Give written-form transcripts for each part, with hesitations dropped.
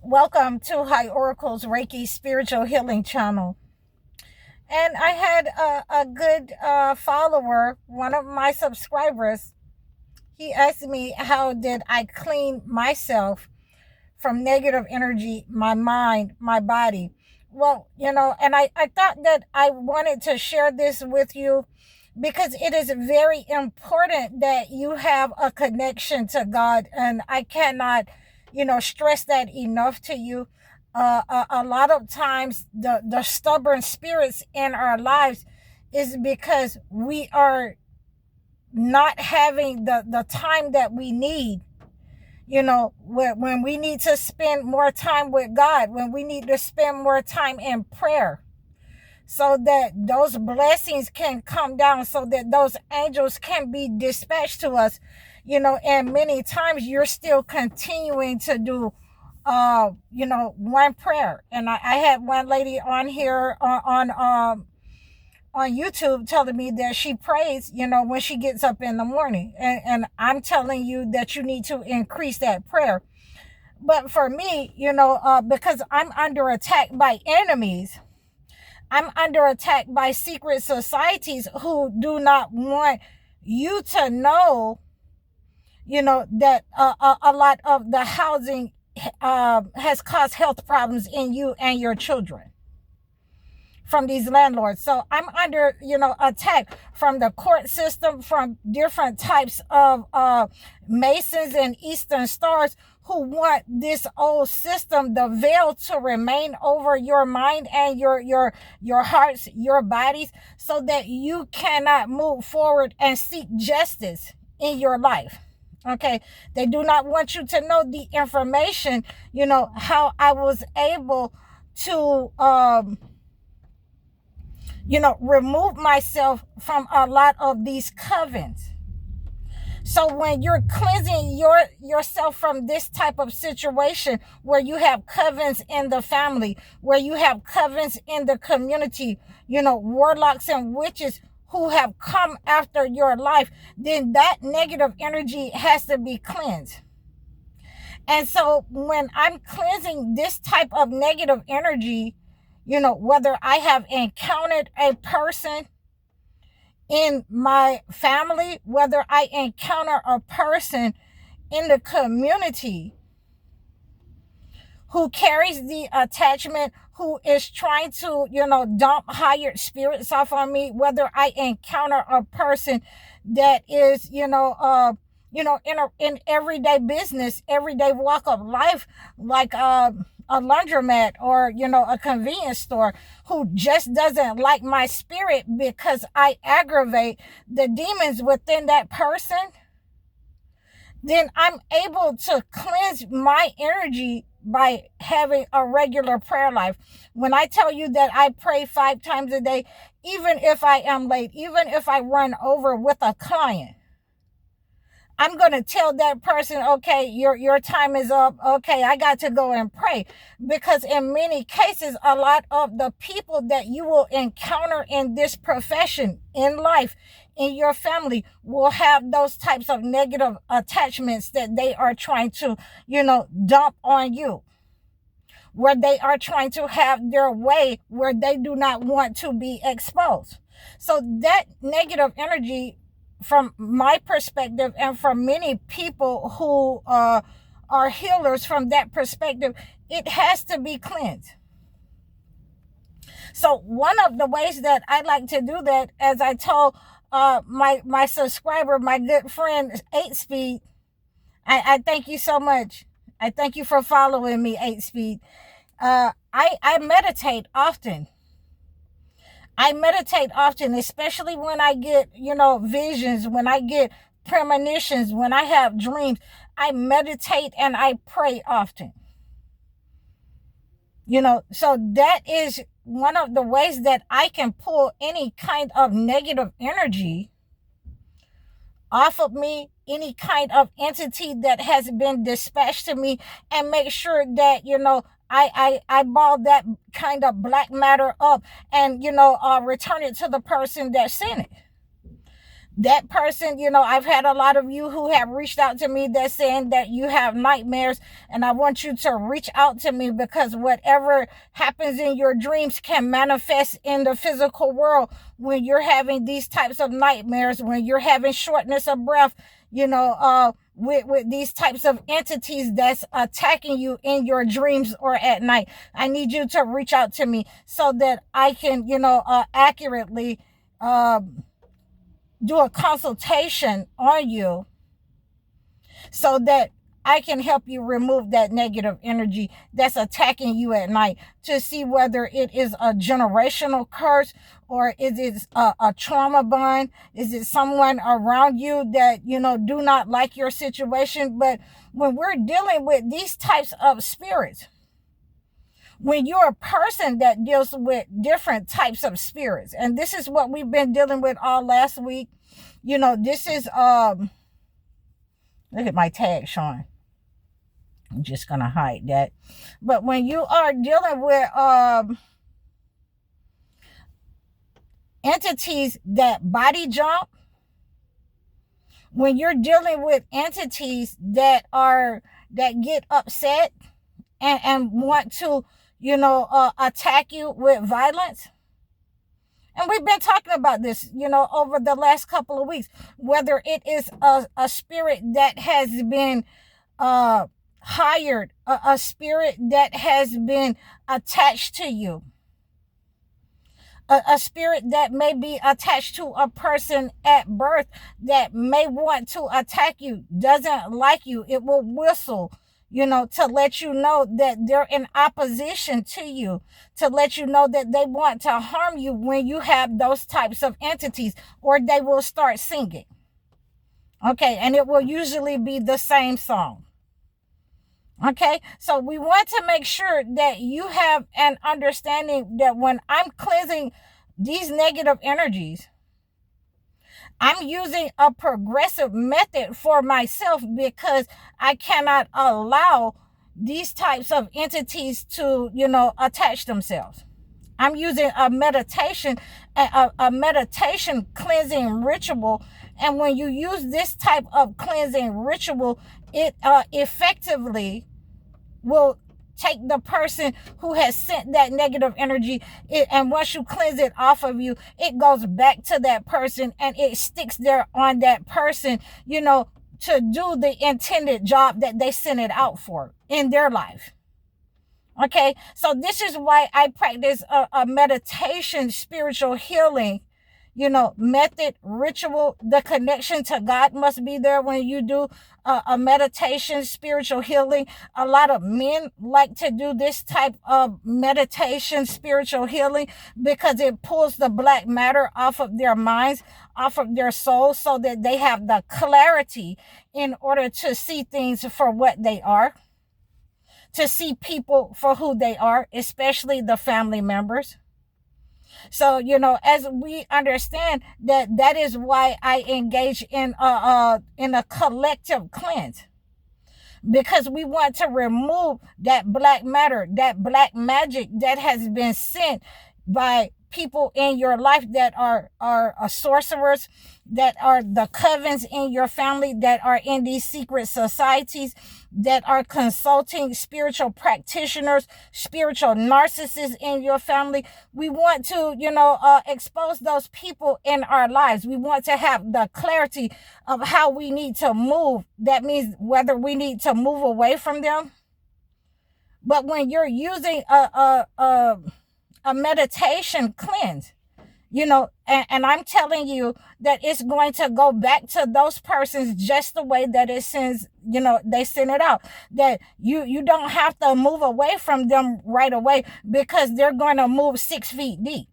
Welcome to High Oracle's Reiki Spiritual Healing Channel. And I had a good follower, one of my subscribers. He asked me, how did I clean myself from negative energy, my mind, my body? Well, and I thought that I wanted to share this with you because it is very important that you have a connection to God. And I cannot, stress that enough to you. A lot of times the stubborn spirits in our lives is because we are not having the time that we need, when we need to spend more time with God, when we need to spend more time in prayer, so that those blessings can come down, so that those angels can be dispatched to us. And many times you're still continuing to do one prayer. And I had one lady on here on YouTube telling me that she prays, when she gets up in the morning. And I'm telling you that you need to increase that prayer. But for me, because I'm under attack by enemies, I'm under attack by secret societies who do not want you to know, that a lot of the housing has caused health problems in you and your children from these landlords. So I'm under, attack from the court system, from different types of Masons and Eastern Stars who want this old system, the veil, to remain over your mind and your hearts, your bodies, so that you cannot move forward and seek justice in your life. Okay, they do not want you to know the information, how I was able to remove myself from a lot of these covens. So when you're cleansing yourself from this type of situation, where you have covens in the family, where you have covens in the community, warlocks and witches who have come after your life, then that negative energy has to be cleansed. And so when I'm cleansing this type of negative energy, whether I have encountered a person in my family, whether I encounter a person in the community who carries the attachment, who is trying to, dump hired spirits off on me, whether I encounter a person that is, in everyday business, everyday walk of life, like a laundromat or, a convenience store, who just doesn't like my spirit because I aggravate the demons within that person, then I'm able to cleanse my energy by having a regular prayer life. When I tell you that I pray 5 times a day, even if I am late, even if I run over with a client, I'm going to tell that person, okay, your time is up. Okay, I got to go and pray. Because in many cases, a lot of the people that you will encounter in this profession, in life, in your family, will have those types of negative attachments that they are trying to, dump on you, where they are trying to have their way, where they do not want to be exposed. So that negative energy, from my perspective, and from many people who are healers from that perspective, it has to be cleansed. So one of the ways that I like to do that, as I told my subscriber, my good friend 8 Speed, I thank you so much. I thank you for following me, 8 Speed. I meditate often. I meditate often, especially when I get, visions, when I get premonitions, when I have dreams. I meditate and I pray often. So that is one of the ways that I can pull any kind of negative energy off of me, any kind of entity that has been dispatched to me, and make sure that, I ball that kind of black matter up and, return it to the person that sent it. That person, I've had a lot of you who have reached out to me that's saying that you have nightmares, and I want you to reach out to me, because whatever happens in your dreams can manifest in the physical world when you're having these types of nightmares, when you're having shortness of breath, with these types of entities that's attacking you in your dreams or at night. I need you to reach out to me so that I can, accurately do a consultation on you, so that I can help you remove that negative energy that's attacking you at night, to see whether it is a generational curse, or is it a trauma bond? Is it someone around you that, do not like your situation? But when we're dealing with these types of spirits, when you're a person that deals with different types of spirits, and this is what we've been dealing with all last week, this is, look at my tag showing. I'm just going to hide that. But when you are dealing with entities that body jump, when you're dealing with entities that get upset and want to, attack you with violence. And we've been talking about this, over the last couple of weeks, whether it is a spirit that has been hired, a spirit that has been attached to you, a spirit that may be attached to a person at birth that may want to attack you, doesn't like you. It will whistle, to let you know that they're in opposition to you, to let you know that they want to harm you when you have those types of entities, or they will start singing. Okay, and it will usually be the same song. Okay, so we want to make sure that you have an understanding that when I'm cleansing these negative energies, I'm using a progressive method for myself, because I cannot allow these types of entities to, attach themselves. I'm using a meditation cleansing ritual. And when you use this type of cleansing ritual, it effectively will take the person who has sent that negative energy, and once you cleanse it off of you, it goes back to that person, and it sticks there on that person, to do the intended job that they sent it out for in their life. Okay, so this is why I practice a meditation, spiritual healing, method, ritual. The connection to God must be there when you do a meditation, spiritual healing. A lot of men like to do this type of meditation, spiritual healing, because it pulls the black matter off of their minds, off of their souls, so that they have the clarity in order to see things for what they are, to see people for who they are, especially the family members. So, as we understand that is why I engage in a collective cleanse, because we want to remove that black matter, that black magic that has been sent by people in your life that are sorcerers, that are the covens in your family, that are in these secret societies, that are consulting spiritual practitioners, spiritual narcissists in your family. We want to, expose those people in our lives. We want to have the clarity of how we need to move. That means whether we need to move away from them. But when you're using a meditation cleanse, and I'm telling you that it's going to go back to those persons just the way that it sends, they send it out. That you don't have to move away from them right away, because they're going to move 6 feet deep.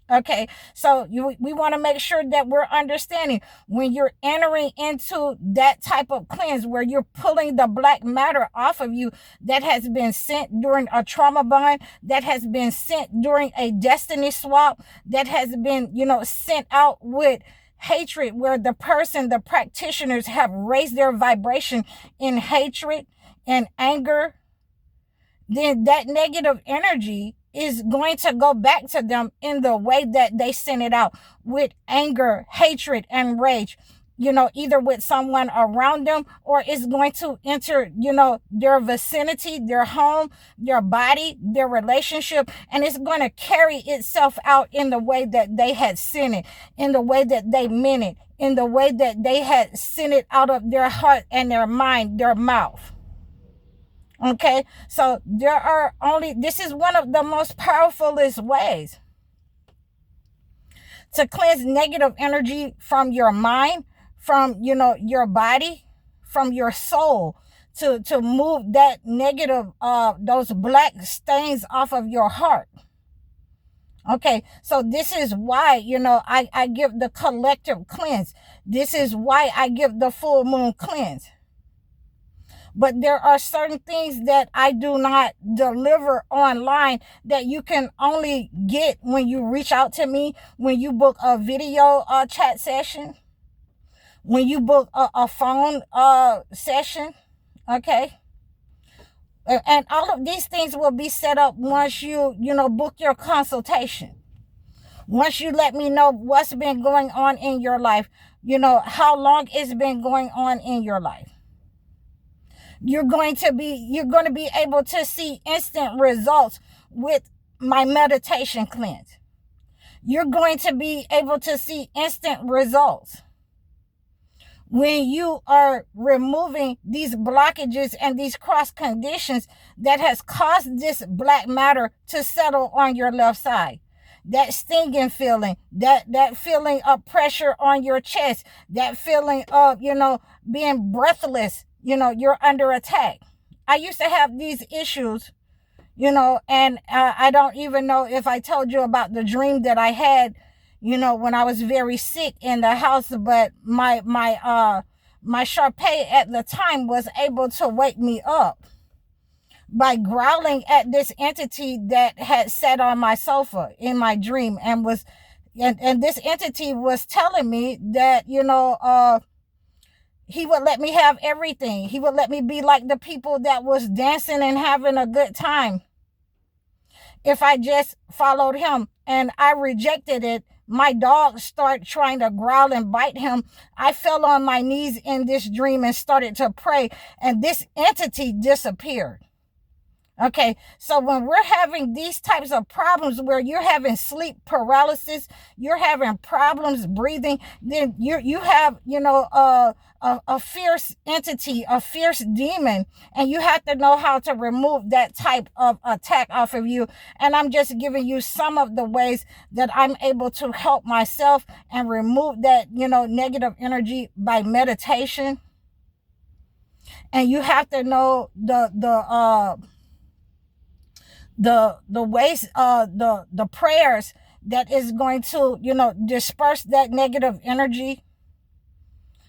Okay, so we want to make sure that we're understanding when you're entering into that type of cleanse, where you're pulling the black matter off of you that has been sent during a trauma bond, that has been sent during a destiny swap, that has been, sent out with hatred, where the practitioners have raised their vibration in hatred and anger. Then that negative energy is going to go back to them in the way that they sent it out, with anger, hatred, and rage, either with someone around them, or it's going to enter, their vicinity, their home, their body, their relationship, and it's going to carry itself out in the way that they had sent it, in the way that they meant it, in the way that they had sent it out of their heart and their mind, their mouth. Okay, so this is one of the most powerfulest ways to cleanse negative energy from your mind, from, your body, from your soul, to move that negative, those black stains off of your heart. Okay, so this is why, I give the collective cleanse. This is why I give the full moon cleanse. But there are certain things that I do not deliver online that you can only get when you reach out to me, when you book a video chat session, when you book a phone session, okay? And all of these things will be set up once you, book your consultation. Once you let me know what's been going on in your life, how long it's been going on in your life. You're going to be able to see instant results with my meditation cleanse. You're going to be able to see instant results when you are removing these blockages and these cross conditions that has caused this black matter to settle on your left side. That stinging feeling, that feeling of pressure on your chest, that feeling of, being breathless, you're under attack. I used to have these issues, and I don't even know if I told you about the dream that I had, when I was very sick in the house, but my Sharpay at the time was able to wake me up by growling at this entity that had sat on my sofa in my dream, and this entity was telling me that, he would let me have everything. He would let me be like the people that was dancing and having a good time if I just followed him. And I rejected it. My dog started trying to growl and bite him. I fell on my knees in this dream and started to pray, and this entity disappeared. Okay, so when we're having these types of problems where you're having sleep paralysis, you're having problems breathing, then you have, a fierce entity, a fierce demon, and you have to know how to remove that type of attack off of you. And I'm just giving you some of the ways that I'm able to help myself and remove that, negative energy by meditation. And you have to know the ways, the prayers that is going to, disperse that negative energy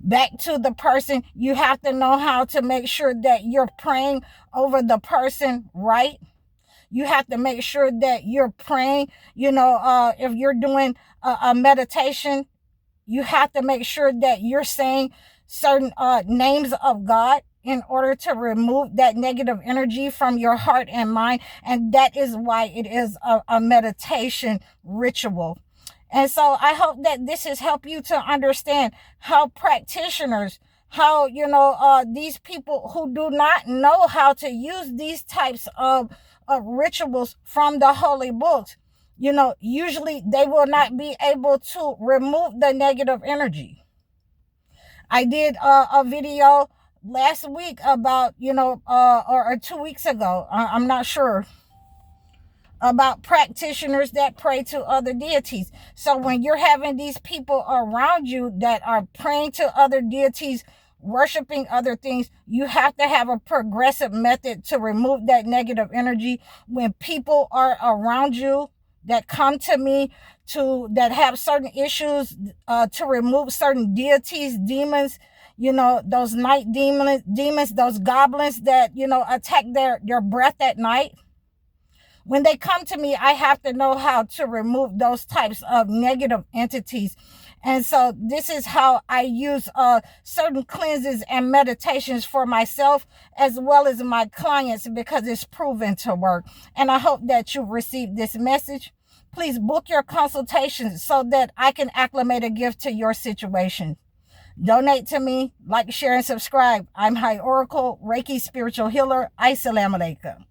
back to the person. You have to know how to make sure that you're praying over the person right. You have to make sure that you're praying, if you're doing a meditation, you have to make sure that you're saying certain names of God in order to remove that negative energy from your heart and mind. And that is why it is a meditation ritual. And so I hope that this has helped you to understand how practitioners, how, these people who do not know how to use these types of rituals from the holy books, usually they will not be able to remove the negative energy. I did a video last week about, or 2 weeks ago, I'm not sure, about practitioners that pray to other deities. So when you're having these people around you that are praying to other deities, worshiping other things, you have to have a progressive method to remove that negative energy. When people are around you that come to me that have certain issues, to remove certain deities, demons, those night demons, those goblins that, attack their breath at night. When they come to me, I have to know how to remove those types of negative entities. And so this is how I use certain cleanses and meditations for myself as well as my clients, because it's proven to work. And I hope that you've received this message. Please book your consultation so that I can acclimate a gift to your situation. Donate to me, like, share, and subscribe. I'm High Oracle, Reiki Spiritual Healer. Assalamu alaikum.